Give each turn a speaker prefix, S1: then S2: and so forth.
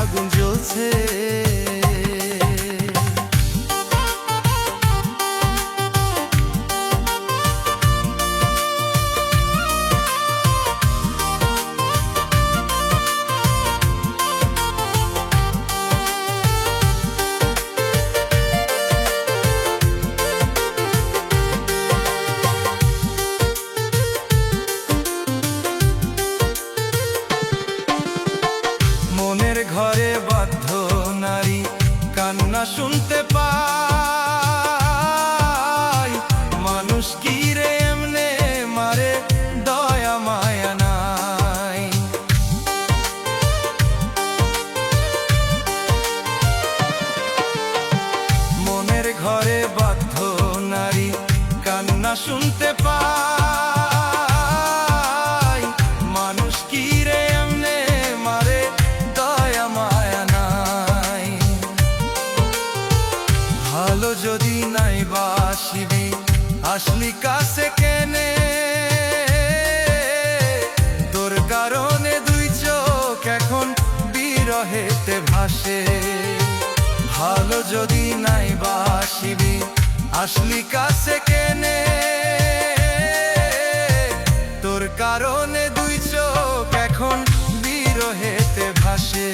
S1: আগুন জ্বলছে। মনের ঘরে বাধ্য নারী কান্না শুনতে পায়, মানুষ কি রে এমনে মারে, দয়া মায়া নাই। মনের ঘরে বাধ্য নারী কান্না শুনতে পায়, মানুষ কি রে এমনে মারে, দয়া মায়া নাই। ভালো যদি নাই বাসিবি আসলি কাছে কেনে, তোর কারণে দুই চোখ এখন বিরহেতে ভাসে। ভালো যদি নাই বাসিবি আসলি কাছে কেনে, তোর কারণে দুই চোখ এখন বিরহেতে ভাসে।